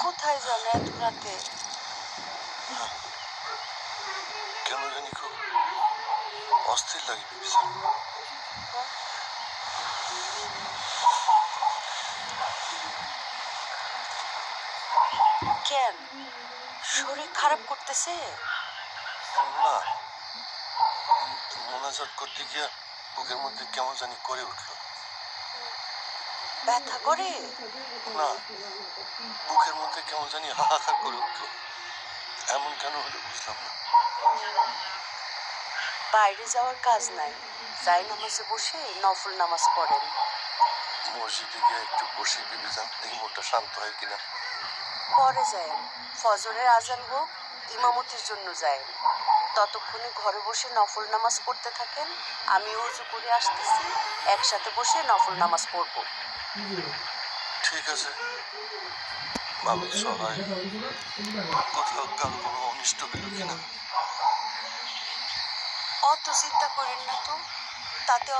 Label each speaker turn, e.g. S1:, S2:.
S1: কোথায় যান এত রাতে?
S2: কেন জানি খুব অস্থির লাগে বিবিসা।
S1: কেন, শরীর খারাপ করতেছে?
S2: না, মোনাজাত করতে গিয়ে বুকের মধ্যে কেমন জানি করে উঠলো।
S1: ব্যথা করে?
S2: না, বুকের মধ্যে কেমন জানি হাহাকার করে উঠলো। এমন কেন হলো বুঝলাম না।
S1: বাইরে যাওয়ার কাজ নাই, যাই নামাজে বসে নফল নামাজ পড়েন।
S2: মসজিদে গিয়ে একটু বসে বিবেচান, দেখি মনটা শান্ত হয় কিনা।
S1: পরে যায়েন, ফজরের আজান হোক, ইমামতির জন্য যায়েন। ততক্ষণে ঘরে বসে নফল নামাজ পড়তে থাকেন, আমি ওযু করে আসতেছি, একসাথে বসে নফল নামাজ পড়বো।
S2: ঠিক আছে, মানুষ সহায়, কোথাও কারো কোনো অনিষ্ট হইল কিনা।
S1: অত চিন্তা করেন না তো, তাতে